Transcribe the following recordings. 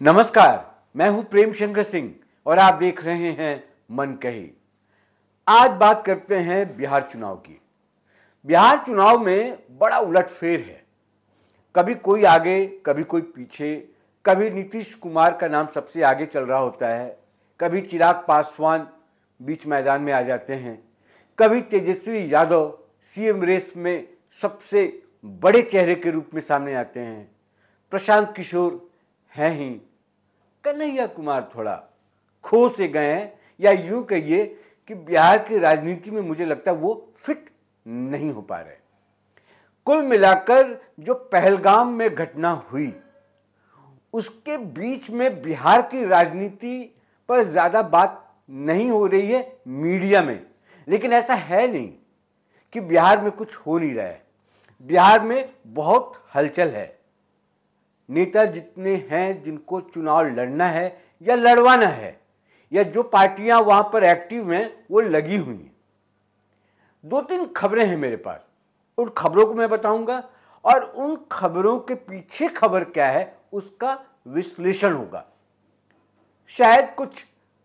नमस्कार, मैं हूं प्रेम शंकर सिंह और आप देख रहे हैं मन कही। आज बात करते हैं बिहार चुनाव की। बिहार चुनाव में बड़ा उलटफेर है। कभी कोई आगे, कभी कोई पीछे। कभी नीतीश कुमार का नाम सबसे आगे चल रहा होता है, कभी चिराग पासवान बीच मैदान में आ जाते हैं, कभी तेजस्वी यादव सीएम रेस में सबसे बड़े चेहरे के रूप में सामने आते हैं। प्रशांत किशोर हैं ही, कन्हैया कुमार थोड़ा खो से गए हैं, या यूं कहिए कि बिहार की राजनीति में मुझे लगता है वो फिट नहीं हो पा रहे। कुल मिलाकर जो पहलगाम में घटना हुई, उसके बीच में बिहार की राजनीति पर ज्यादा बात नहीं हो रही है मीडिया में। लेकिन ऐसा है नहीं कि बिहार में कुछ हो नहीं रहा है। बिहार में बहुत हलचल है। नेता जितने हैं जिनको चुनाव लड़ना है या लड़वाना है, या जो पार्टियां वहां पर एक्टिव हैं, वो लगी हुई हैं। 2-3 खबरें हैं मेरे पास, उन खबरों को मैं बताऊंगा और उन खबरों के पीछे खबर क्या है उसका विश्लेषण होगा। शायद कुछ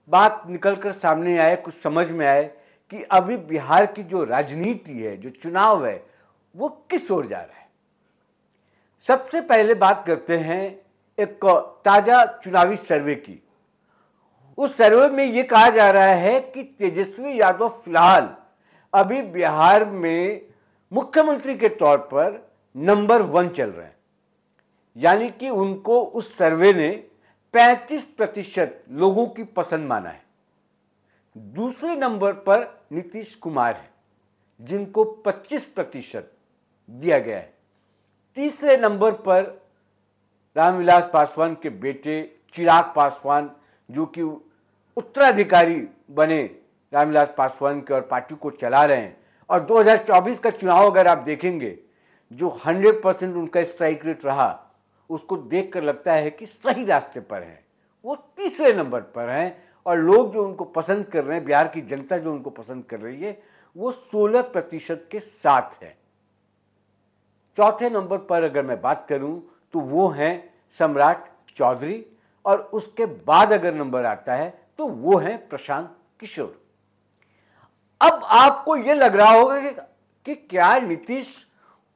बात निकलकर सामने आए, कुछ समझ में आए कि अभी बिहार की जो राजनीति है, जो चुनाव है, वो किस ओर जा रहा है। सबसे पहले बात करते हैं एक ताजा चुनावी सर्वे की। उस सर्वे में यह कहा जा रहा है कि तेजस्वी यादव फिलहाल अभी बिहार में मुख्यमंत्री के तौर पर नंबर 1 चल रहे हैं। यानी कि उनको उस सर्वे ने 35% लोगों की पसंद माना है। दूसरे नंबर पर नीतीश कुमार है, जिनको 25% दिया गया है। तीसरे नंबर पर रामविलास पासवान के बेटे चिराग पासवान, जो कि उत्तराधिकारी बने रामविलास पासवान के और पार्टी को चला रहे हैं। और 2024 का चुनाव अगर आप देखेंगे, जो 100% उनका स्ट्राइक रेट रहा, उसको देखकर लगता है कि सही रास्ते पर हैं। वो तीसरे नंबर पर हैं और लोग जो उनको पसंद कर रहे हैं, बिहार की जनता जो उनको पसंद कर रही है, वो 16% के साथ है। चौथे नंबर पर अगर मैं बात करूं तो वो हैं सम्राट चौधरी, और उसके बाद अगर नंबर आता है तो वो हैं प्रशांत किशोर। अब आपको ये लग रहा होगा कि क्या नीतीश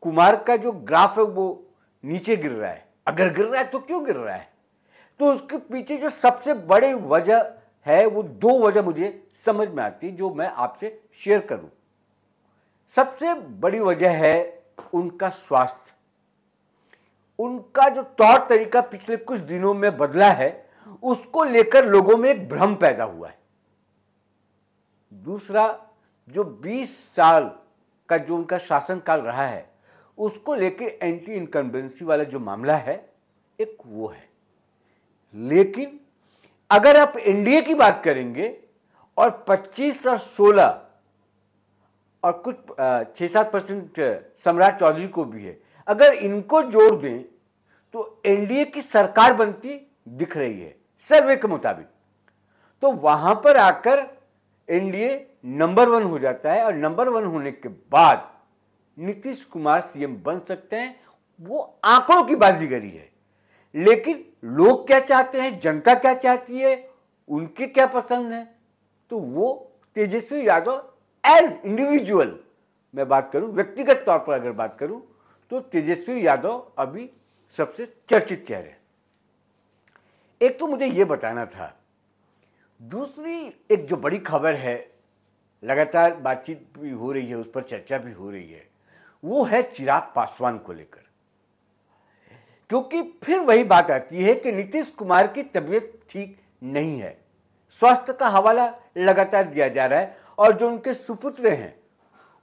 कुमार का जो ग्राफ है वो नीचे गिर रहा है। अगर गिर रहा है तो क्यों गिर रहा है? तो उसके पीछे जो सबसे बड़ी वजह है, वो 2 वजह मुझे समझ में आती है, जो मैं आपसे शेयर करूं। सबसे बड़ी वजह है उनका स्वास्थ्य। उनका जो तौर तरीका पिछले कुछ दिनों में बदला है, उसको लेकर लोगों में एक भ्रम पैदा हुआ है। दूसरा, जो 20 साल का जो उनका शासनकाल रहा है, उसको लेकर एंटी इनकम्बेंसी वाला जो मामला है, एक वो है। लेकिन अगर आप एनडीए की बात करेंगे और 25 और 16 और कुछ 6-7% सम्राट चौधरी को भी है, अगर इनको जोड़ दें तो एनडीए की सरकार बनती दिख रही है सर्वे के मुताबिक। तो वहां पर आकर एनडीए नंबर 1 हो जाता है और नंबर 1 होने के बाद नीतीश कुमार सीएम बन सकते हैं। वो आंकड़ों की बाजीगरी है। लेकिन लोग क्या चाहते हैं, जनता क्या चाहती है, उनके क्या पसंद है, तो वो तेजस्वी यादव एज इंडिविजुअल मैं बात करूं, व्यक्तिगत तौर पर अगर बात करूं, तो तेजस्वी यादव अभी सबसे चर्चित चेहरे। एक तो मुझे यह बताना था। दूसरी एक जो बड़ी खबर है, लगातार बातचीत भी हो रही है, उस पर चर्चा भी हो रही है, वो है चिराग पासवान को लेकर। क्योंकि फिर वही बात आती है कि नीतीश कुमार की तबीयत ठीक नहीं है। स्वास्थ्य का हवाला लगातार दिया जा रहा है और जो उनके सुपुत्र हैं,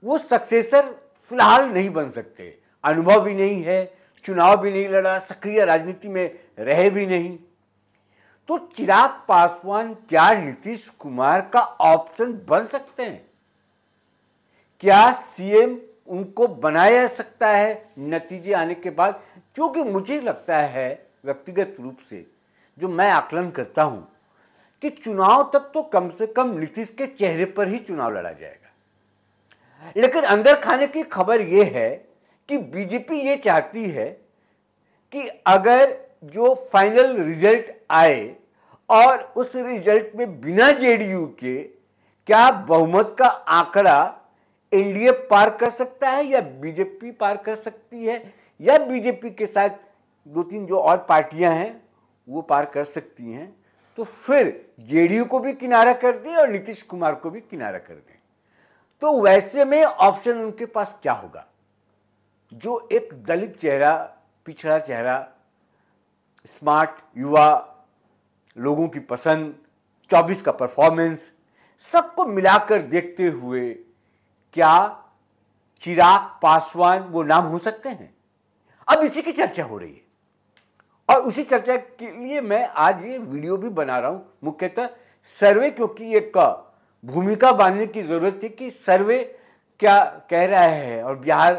वो सक्सेसर फिलहाल नहीं बन सकते। अनुभव भी नहीं है, चुनाव भी नहीं लड़ा, सक्रिय राजनीति में रहे भी नहीं। तो चिराग पासवान क्या नीतीश कुमार का ऑप्शन बन सकते हैं? क्या सीएम उनको बनाया जा सकता है नतीजे आने के बाद? क्योंकि मुझे लगता है व्यक्तिगत रूप से, जो मैं आकलन करता हूं, कि चुनाव तक तो कम से कम नीतीश के चेहरे पर ही चुनाव लड़ा जाएगा। लेकिन अंदर खाने की खबर यह है कि बीजेपी ये चाहती है कि अगर जो फाइनल रिजल्ट आए और उस रिजल्ट में बिना जेडीयू के क्या बहुमत का आंकड़ा एनडीए पार कर सकता है या बीजेपी पार कर सकती है, या बीजेपी के साथ दो तीन जो और पार्टियां हैं वो पार कर सकती हैं, तो फिर जेडीयू को भी किनारा कर दें और नीतीश कुमार को भी किनारा कर दें। तो वैसे में ऑप्शन उनके पास क्या होगा? जो एक दलित चेहरा, पिछड़ा चेहरा, स्मार्ट युवा, लोगों की पसंद, 24 का परफॉर्मेंस, सबको मिलाकर देखते हुए क्या चिराग पासवान वो नाम हो सकते हैं? अब इसी की चर्चा हो रही है और उसी चर्चा के लिए मैं आज ये वीडियो भी बना रहा हूं, मुख्यतः सर्वे, क्योंकि एक भूमिका बांधने की जरूरत थी कि सर्वे क्या कह रहा है और बिहार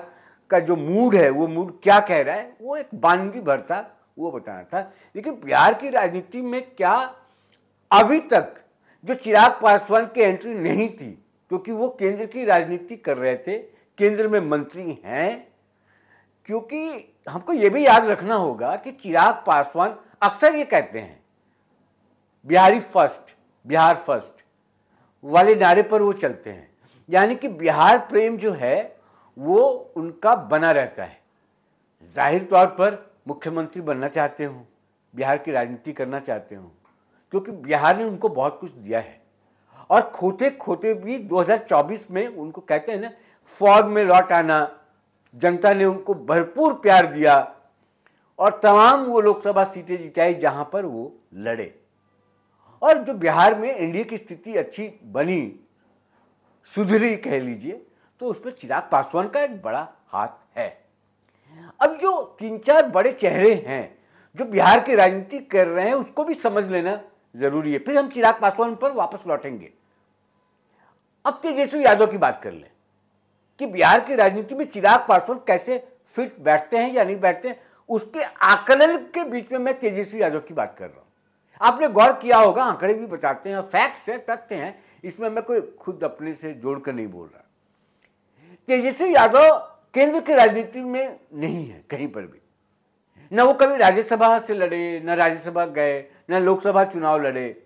का जो मूड है वो मूड क्या कह रहा है, वो एक बानगी भर था, वो बताना था। लेकिन बिहार की राजनीति में क्या अभी तक जो चिराग पासवान की एंट्री नहीं थी, क्योंकि वो केंद्र की राजनीति कर रहे थे, केंद्र में मंत्री हैं, क्योंकि हमको ये भी याद रखना होगा कि चिराग पासवान अक्सर ये कहते हैं बिहारी फर्स्ट, बिहार फर्स्ट वाले नारे पर वो चलते हैं, यानी कि बिहार प्रेम जो है वो उनका बना रहता है। जाहिर तौर पर मुख्यमंत्री बनना चाहते हो, बिहार की राजनीति करना चाहते हो, क्योंकि बिहार ने उनको बहुत कुछ दिया है और खोते खोते भी 2024 में उनको कहते हैं ना फॉर्म में लौट आना, जनता ने उनको भरपूर प्यार दिया और तमाम वो लोकसभा सीटें जिताई जहां पर वो लड़े। और जो बिहार में एनडीए की स्थिति अच्छी बनी, सुधरी कह लीजिए, तो उसमें चिराग पासवान का एक बड़ा हाथ है। अब जो तीन चार बड़े चेहरे हैं जो बिहार की राजनीति कर रहे हैं उसको भी समझ लेना जरूरी है, फिर हम चिराग पासवान पर वापस लौटेंगे। अब तेजस्वी यादव की बात कर लें कि बिहार की राजनीति में चिराग पासवान कैसे फिट बैठते हैं या नहीं बैठते हैं, उसके आकलन के बीच में मैं तेजस्वी यादव की बात कर रहा हूं। आपने गौर किया होगा, आंकड़े भी बताते हैं, फैक्ट्स है, तथ्य हैं, इसमें मैं कोई खुद अपने से जोड़कर नहीं बोल रहा। तेजस्वी यादव केंद्र की राजनीति में नहीं है कहीं पर भी, न वो कभी राज्यसभा से लड़े, न राज्यसभा गए, न लोकसभा चुनाव लड़े,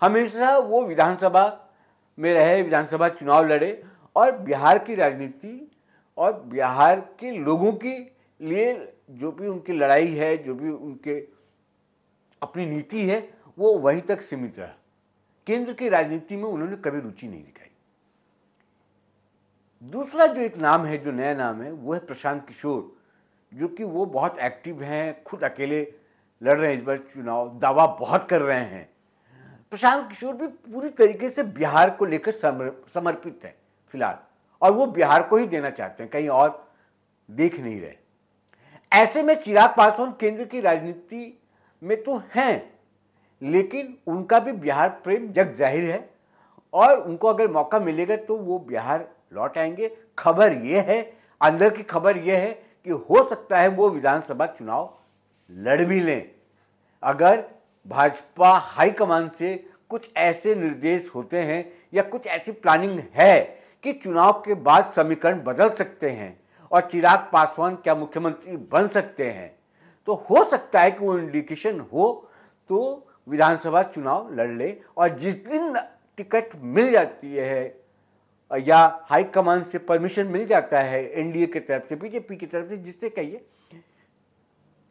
हमेशा वो विधानसभा में रहे, विधानसभा चुनाव लड़े और बिहार की राजनीति और बिहार के लोगों के लिए जो भी उनकी लड़ाई है, जो भी उनके अपनी नीति है, वो वहीं तक सीमित रहा। केंद्र की राजनीति में उन्होंने कभी रुचि नहीं दिखाई। दूसरा जो एक नाम है, जो नया नाम है, वो है प्रशांत किशोर, जो कि वो बहुत एक्टिव हैं, खुद अकेले लड़ रहे हैं इस बार चुनाव, दावा बहुत कर रहे हैं। प्रशांत किशोर भी पूरी तरीके से बिहार को लेकर समर्पित है फिलहाल, और वो बिहार को ही देना चाहते हैं, कहीं और देख नहीं रहे। ऐसे में चिराग पासवान केंद्र की राजनीति में तो हैं, लेकिन उनका भी बिहार प्रेम जग जाहिर है और उनको अगर मौका मिलेगा तो वो बिहार लौट आएंगे। खबर ये है, अंदर की खबर ये है कि हो सकता है वो विधानसभा चुनाव लड़ भी लें, अगर भाजपा हाईकमान से कुछ ऐसे निर्देश होते हैं या कुछ ऐसी प्लानिंग है कि चुनाव के बाद समीकरण बदल सकते हैं और चिराग पासवान क्या मुख्यमंत्री बन सकते हैं, तो हो सकता है कि वो इंडिकेशन हो तो विधानसभा चुनाव लड़ ले। और जिस दिन टिकट मिल जाती है या हाईकमान से परमिशन मिल जाता है एनडीए की तरफ से, बीजेपी की तरफ से, जिससे कहिए,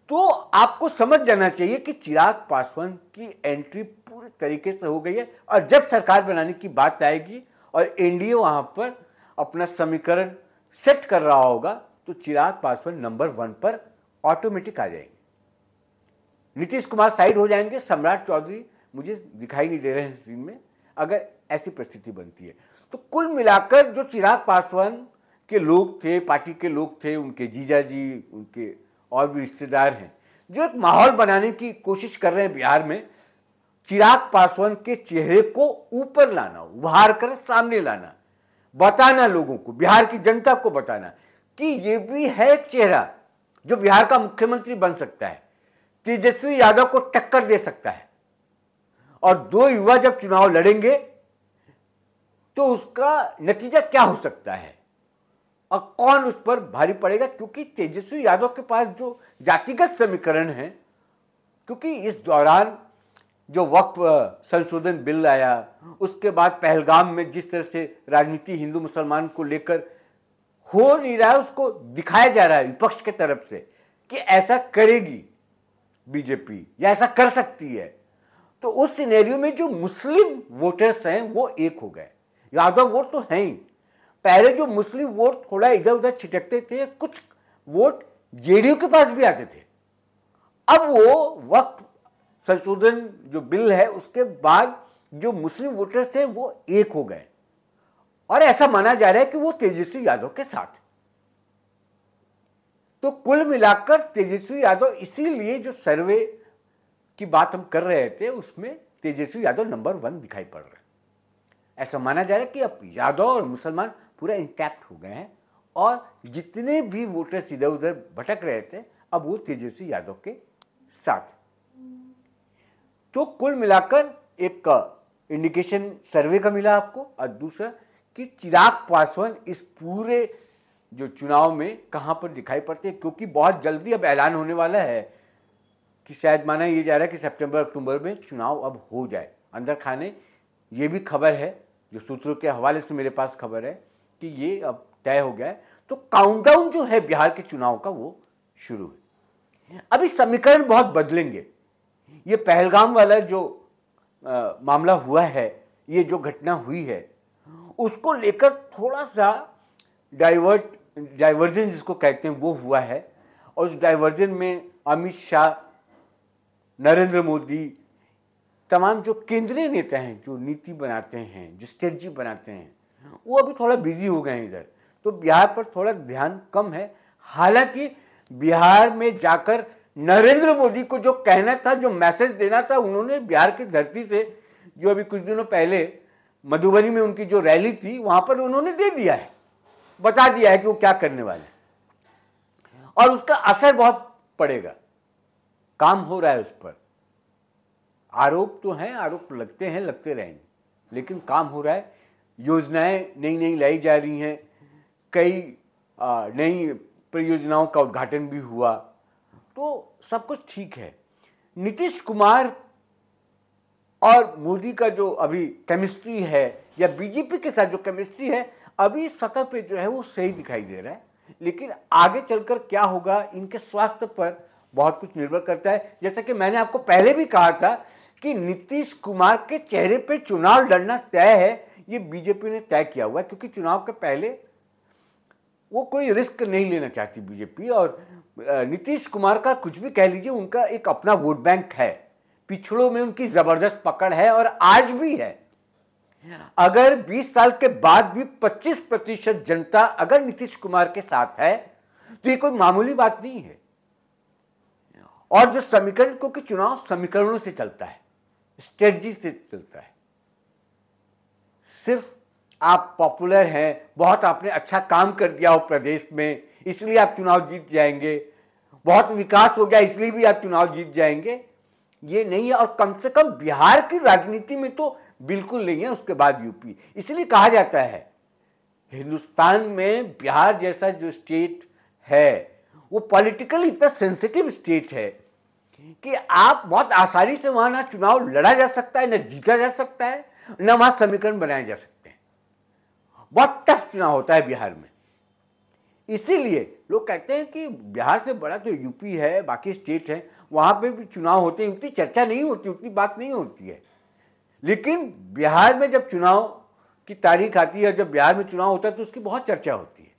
तो आपको समझ जाना चाहिए कि चिराग पासवान की एंट्री पूरी तरीके से हो गई है। और जब सरकार बनाने की बात आएगी और एनडीए वहां पर अपना समीकरण सेट कर रहा होगा तो चिराग पासवान नंबर 1 पर ऑटोमेटिक आ जाएंगे। नीतीश कुमार साइड हो जाएंगे, सम्राट चौधरी मुझे दिखाई नहीं दे रहे हैं सीन में, अगर ऐसी परिस्थिति बनती है। तो कुल मिलाकर जो चिराग पासवान के लोग थे, पार्टी के लोग थे, उनके जीजा जी, उनके और भी रिश्तेदार हैं, जो एक माहौल बनाने की कोशिश कर रहे हैं बिहार में, चिराग पासवान के चेहरे को ऊपर लाना, उभार कर सामने लाना, बताना लोगों को, बिहार की जनता को बताना कि ये भी है एक चेहरा जो बिहार का मुख्यमंत्री बन सकता है, तेजस्वी यादव को टक्कर दे सकता है। और दो युवा जब चुनाव लड़ेंगे तो उसका नतीजा क्या हो सकता है और कौन उस पर भारी पड़ेगा, क्योंकि तेजस्वी यादव के पास जो जातिगत समीकरण है क्योंकि इस दौरान जो वक्फ संशोधन बिल आया, उसके बाद पहलगाम में जिस तरह से राजनीति हिंदू मुसलमान को लेकर हो नहीं रहा है, उसको दिखाया जा रहा है विपक्ष के तरफ से कि ऐसा करेगी बीजेपी या ऐसा कर सकती है। तो उस सिनेरियो में जो मुस्लिम वोटर्स हैं वो एक हो गए। यादव वोट तो हैं ही, पहले जो मुस्लिम वोट थोड़ा इधर उधर छिटकते थे, कुछ वोट जेडीयू के पास भी आते थे, अब वो वक्फ संशोधन जो बिल है उसके बाद जो मुस्लिम वोटर्स थे वो एक हो गए और ऐसा माना जा रहा है कि वो तेजस्वी यादव के साथ। तो कुल मिलाकर तेजस्वी यादव, इसीलिए जो सर्वे की बात हम कर रहे थे उसमें तेजस्वी यादव नंबर 1 दिखाई पड़ रहे हैं। ऐसा माना जा रहा है कि अब यादव और मुसलमान पूरा इंटैक्ट हो गए हैं और जितने भी वोटर्स इधर उधर भटक रहे थे अब वो तेजस्वी यादव के साथ। तो कुल मिलाकर एक इंडिकेशन सर्वे का मिला आपको, और दूसरा कि चिराग पासवान इस पूरे जो चुनाव में कहां पर दिखाई पड़ते हैं, क्योंकि बहुत जल्दी अब ऐलान होने वाला है कि शायद माना ये जा रहा है कि सितंबर अक्टूबर में चुनाव अब हो जाए अंदर खाने। ये भी खबर है, जो सूत्रों के हवाले से मेरे पास खबर है कि ये अब तय हो गया है। तो काउंटडाउन जो है बिहार के चुनाव का वो शुरू है। अभी समीकरण बहुत बदलेंगे। ये पहलगाम वाला जो मामला हुआ है, ये जो घटना हुई है, उसको लेकर थोड़ा सा डाइवर्जन जिसको कहते हैं वो हुआ है। और उस डाइवर्जन में अमित शाह, नरेंद्र मोदी, तमाम जो केंद्रीय नेता हैं, जो नीति बनाते हैं, जो स्ट्रेटजी बनाते हैं, वो अभी थोड़ा बिजी हो गए हैं इधर। तो बिहार पर थोड़ा ध्यान कम है। हालांकि बिहार में जाकर नरेंद्र मोदी को जो कहना था, जो मैसेज देना था, उन्होंने बिहार की धरती से, जो अभी कुछ दिनों पहले मधुबनी में उनकी जो रैली थी वहां पर उन्होंने दे दिया है, बता दिया है कि वो क्या करने वाले हैं और उसका असर बहुत पड़ेगा। काम हो रहा है उस पर। आरोप तो हैं, आरोप लगते हैं, लगते रहेंगे, लेकिन काम हो रहा है। योजनाएं नई नई लाई जा रही हैं, कई नई परियोजनाओं का उद्घाटन भी हुआ, तो सब कुछ ठीक है। नीतीश कुमार और मोदी का जो अभी केमिस्ट्री है, या बीजेपी के साथ जो केमिस्ट्री है, अभी सतह पे जो है वो सही दिखाई दे रहा है, लेकिन आगे चलकर क्या होगा इनके स्वास्थ्य पर बहुत कुछ निर्भर करता है। जैसा कि मैंने आपको पहले भी कहा था कि नीतीश कुमार के चेहरे पे चुनाव लड़ना तय है, ये बीजेपी ने तय किया हुआ है, क्योंकि चुनाव के पहले वो कोई रिस्क नहीं लेना चाहती बीजेपी। और नीतीश कुमार का कुछ भी कह लीजिए, उनका एक अपना वोट बैंक है, पिछड़ों में उनकी जबरदस्त पकड़ है और आज भी है। अगर 20 साल के बाद भी 25% जनता अगर नीतीश कुमार के साथ है तो ये कोई मामूली बात नहीं है। और जो समीकरण, क्योंकि चुनाव समीकरणों से चलता है, स्ट्रेटजी से चलता है। सिर्फ आप पॉपुलर हैं, बहुत आपने अच्छा काम कर दिया हो प्रदेश में, इसलिए आप चुनाव जीत जाएंगे, बहुत विकास हो गया इसलिए भी आप चुनाव जीत जाएंगे, ये नहीं है। और कम से कम बिहार की राजनीति में तो बिल्कुल नहीं है, उसके बाद यूपी। इसलिए कहा जाता है हिंदुस्तान में बिहार जैसा जो स्टेट है वो पॉलिटिकली इतना सेंसिटिव स्टेट है कि आप बहुत आसानी से वहां ना चुनाव लड़ा जा सकता है, ना जीता जा सकता है, ना वहां समीकरण बनाए जा सकते हैं। बहुत टफ चुनाव होता है बिहार में। इसीलिए लोग कहते हैं कि बिहार से बड़ा तो यूपी है, बाकी स्टेट है, वहां पे भी चुनाव होते हैं, उतनी चर्चा नहीं होती, उतनी बात नहीं होती है। लेकिन बिहार में जब चुनाव की तारीख आती है, जब बिहार में चुनाव होता है तो उसकी बहुत चर्चा होती है।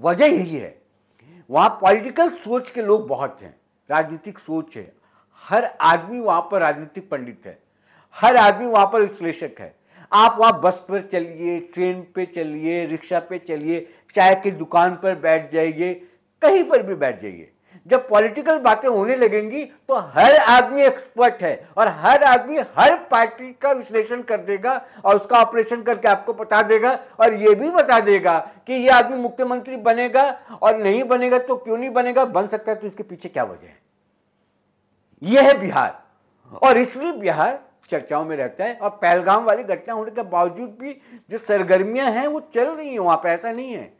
वजह यही है, वहां पॉलिटिकल सोच के लोग बहुत हैं, राजनीतिक सोच है, हर आदमी वहां पर राजनीतिक पंडित है, हर आदमी वहां पर विश्लेषक है। आप वहां बस पर चलिए, ट्रेन पे चलिए, रिक्शा पे चलिए, चाय की दुकान पर बैठ जाइए, कहीं पर भी बैठ जाइए, जब पॉलिटिकल बातें होने लगेंगी तो हर आदमी एक्सपर्ट है और हर आदमी हर पार्टी का विश्लेषण कर देगा और उसका ऑपरेशन करके आपको बता देगा, और ये भी बता देगा कि ये आदमी मुख्यमंत्री बनेगा और नहीं बनेगा तो क्यों नहीं बनेगा, बन सकता है तो इसके पीछे क्या वजह है। यह है बिहार, और इसलिए बिहार चर्चाओं में रहता है। और पहलगाम वाली घटना होने के बावजूद भी जो सरगर्मियां हैं वो चल रही हैं वहां पर, ऐसा नहीं है।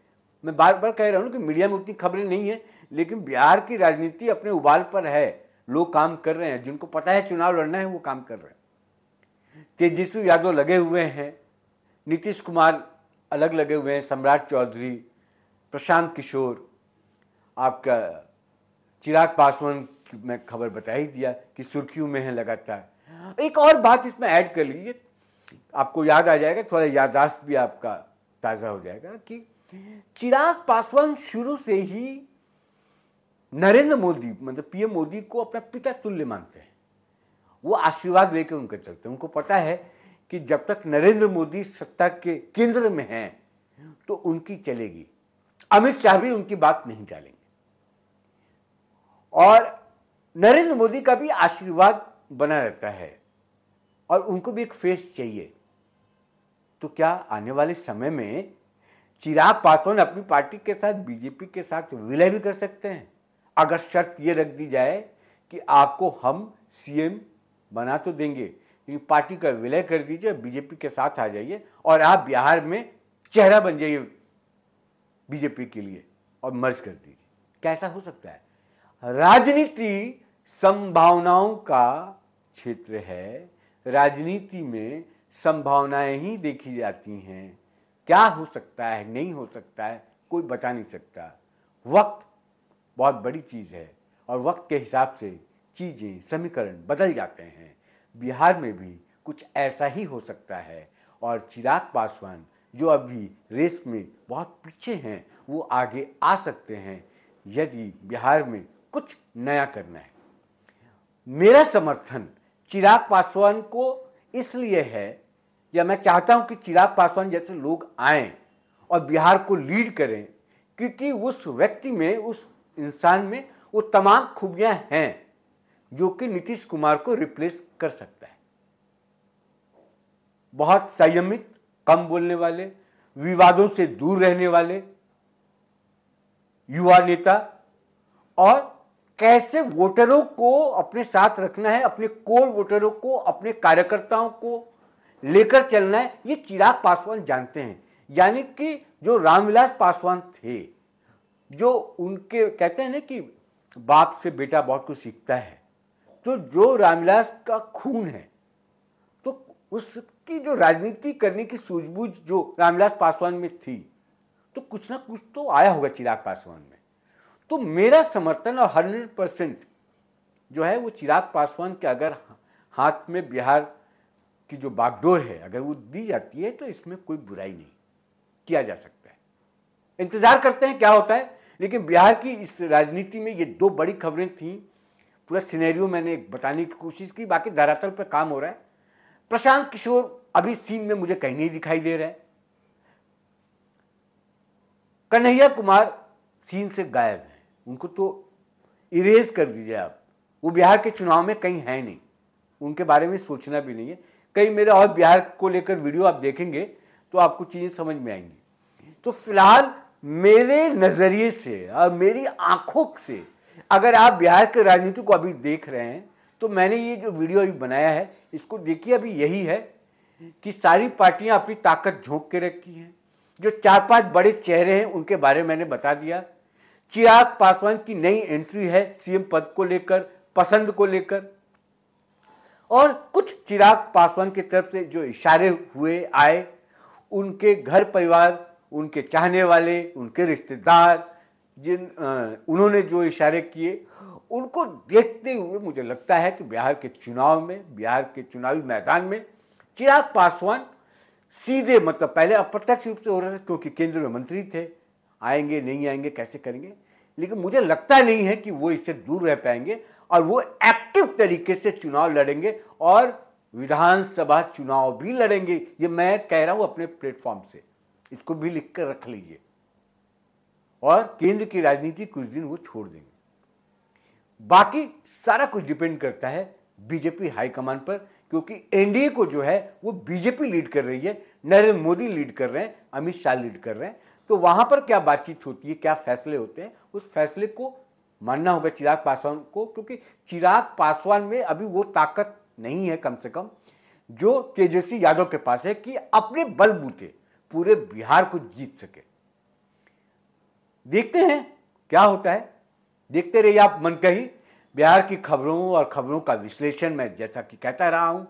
मैं बार बार कह रहा हूं कि मीडिया में उतनी खबरें नहीं है, लेकिन बिहार की राजनीति अपने उबाल पर है। लोग काम कर रहे हैं, जिनको पता है चुनाव लड़ना है वो काम कर रहे हैं। तेजस्वी यादव लगे हुए हैं, नीतीश कुमार अलग लगे हुए हैं, सम्राट चौधरी, प्रशांत किशोर, आपका चिराग पासवान मैं खबर बता ही दिया कि सुर्खियों में है लगातार। एक और बात इसमें ऐड कर लीजिए, आपको याद आ जाएगा, थोड़ा याददाश्त भी आपका ताज़ा हो जाएगा कि चिराग पासवान शुरू से ही नरेंद्र मोदी मतलब पीएम मोदी को अपना पिता तुल्य मानते हैं। वो आशीर्वाद लेकर उनके चलते हैं। उनको पता है कि जब तक नरेंद्र मोदी सत्ता के केंद्र में हैं तो उनकी चलेगी। अमित शाह भी उनकी बात नहीं टालेंगे और नरेंद्र मोदी का भी आशीर्वाद बना रहता है और उनको भी एक फेस चाहिए। तो क्या आने वाले समय में चिराग पासवान अपनी पार्टी के साथ बीजेपी के साथ विलय भी कर सकते हैं, अगर शर्त ये रख दी जाए कि आपको हम सीएम बना तो देंगे लेकिन पार्टी का विलय कर दीजिए, बीजेपी के साथ आ जाइए और आप बिहार में चेहरा बन जाइए बीजेपी के लिए और मर्ज कर दीजिए। कैसा हो सकता है? राजनीति संभावनाओं का क्षेत्र है, राजनीति में संभावनाएं ही देखी जाती हैं। क्या हो सकता है, नहीं हो सकता है, कोई बता नहीं सकता। वक्त बहुत बड़ी चीज़ है और वक्त के हिसाब से चीज़ें, समीकरण बदल जाते हैं। बिहार में भी कुछ ऐसा ही हो सकता है और चिराग पासवान जो अभी रेस में बहुत पीछे हैं वो आगे आ सकते हैं यदि बिहार में कुछ नया करना है। मेरा समर्थन चिराग पासवान को इसलिए है, या मैं चाहता हूं कि चिराग पासवान जैसे लोग आएं और बिहार को लीड करें, क्योंकि उस व्यक्ति में, उस इंसान में वो तमाम खूबियां हैं जो कि नीतीश कुमार को रिप्लेस कर सकता है। बहुत संयमित, कम बोलने वाले, विवादों से दूर रहने वाले युवा नेता और कैसे वोटरों को अपने साथ रखना है, अपने कोर वोटरों को, अपने कार्यकर्ताओं को लेकर चलना है, ये चिराग पासवान जानते हैं। यानी कि जो रामविलास पासवान थे, जो उनके कहते हैं ना कि बाप से बेटा बहुत कुछ सीखता है, तो जो रामविलास का खून है तो उसकी जो राजनीति करने की सूझबूझ जो रामविलास पासवान में थी, तो कुछ ना कुछ तो आया होगा चिराग पासवान में। तो मेरा समर्थन और 100% जो है वो चिराग पासवान के अगर हाथ में बिहार की जो बागडोर है अगर वो दी जाती है तो इसमें कोई बुराई नहीं, किया जा सकता है। इंतजार करते हैं क्या होता है। लेकिन बिहार की इस राजनीति में ये दो बड़ी खबरें थीं। पूरा सिनेरियो मैंने बताने की कोशिश की, बाकी धरातल पर काम हो रहा है। प्रशांत किशोर अभी सीन में मुझे कहीं नहीं दिखाई दे रहा है। कन्हैया कुमार सीन से गायब हैं, उनको तो इरेज कर दीजिए आप। वो बिहार के चुनाव में कहीं है नहीं, उनके बारे में सोचना भी नहीं है। कई मेरे और बिहार को लेकर वीडियो आप देखेंगे तो आपको चीज़ें समझ में आएंगी। तो फिलहाल मेरे नज़रिए से और मेरी आंखों से अगर आप बिहार के राजनीति को अभी देख रहे हैं तो मैंने ये जो वीडियो अभी बनाया है इसको देखिए। अभी यही है कि सारी पार्टियां अपनी ताकत झोंक के रखी हैं। जो 4-5 बड़े चेहरे हैं उनके बारे में मैंने बता दिया। चिराग पासवान की नई एंट्री है सीएम पद को लेकर, पसंद को लेकर, और कुछ चिराग पासवान की तरफ से जो इशारे हुए आए, उनके घर परिवार, उनके चाहने वाले, उनके रिश्तेदार, उन्होंने जो इशारे किए उनको देखते हुए मुझे लगता है कि बिहार के चुनाव में, बिहार के चुनावी मैदान में चिराग पासवान सीधे, मतलब पहले अप्रत्यक्ष रूप से हो रहा था क्योंकि केंद्र में मंत्री थे, आएंगे नहीं आएंगे कैसे करेंगे, लेकिन मुझे लगता नहीं है कि वो इससे दूर रह पाएंगे और वो एक्टिव तरीके से चुनाव लड़ेंगे और विधानसभा चुनाव भी लड़ेंगे। ये मैं कह रहा हूं अपने प्लेटफॉर्म से, इसको भी लिख कर रख लीजिए। और केंद्र की राजनीति कुछ दिन वो छोड़ देंगे। बाकी सारा कुछ डिपेंड करता है बीजेपी हाईकमान पर, क्योंकि एनडीए को जो है वो बीजेपी लीड कर रही है, नरेंद्र मोदी लीड कर रहे हैं, अमित शाह लीड कर रहे हैं। तो वहां पर क्या बातचीत होती है, क्या फैसले होते हैं, उस फैसले को मानना होगा चिराग पासवान को, क्योंकि चिराग पासवान में अभी वो ताकत नहीं है कम से कम जो तेजस्वी यादव के पास है कि अपने बलबूते पूरे बिहार को जीत सके। देखते हैं क्या होता है, देखते रहिए आप मन कही। बिहार की खबरों और खबरों का विश्लेषण मैं जैसा कि कहता रहा हूँ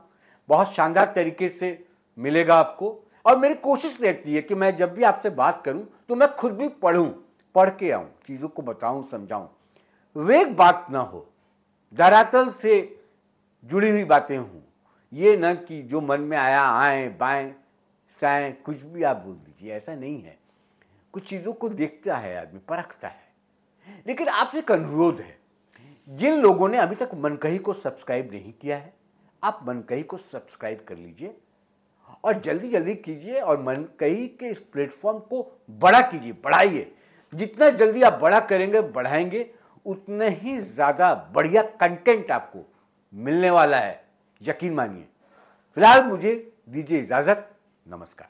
बहुत शानदार तरीके से मिलेगा आपको। और मेरी कोशिश रहती है कि मैं जब भी आपसे बात करूँ तो मैं खुद भी पढ़ के आऊँ, चीज़ों को बताऊँ, समझाऊँ, वेग बात ना हो, धरातल से जुड़ी हुई बातें हों। ये न कि जो मन में आया आएँ बाएँ साएँ कुछ भी आप बोल दीजिए, ऐसा नहीं है। कुछ चीज़ों को देखता है आदमी, परखता है। लेकिन आपसे एक अनुरोध है, जिन लोगों ने अभी तक मनकही को सब्सक्राइब नहीं किया है, आप मनकही को सब्सक्राइब कर लीजिए और जल्दी जल्दी कीजिए और मनकही के इस प्लेटफॉर्म को बड़ा कीजिए, बढ़ाइए। जितना जल्दी आप बड़ा करेंगे, बढ़ाएंगे, उतना ही ज़्यादा बढ़िया कंटेंट आपको मिलने वाला है, यकीन मानिए। फिलहाल मुझे दीजिए इजाज़त। नमस्कार।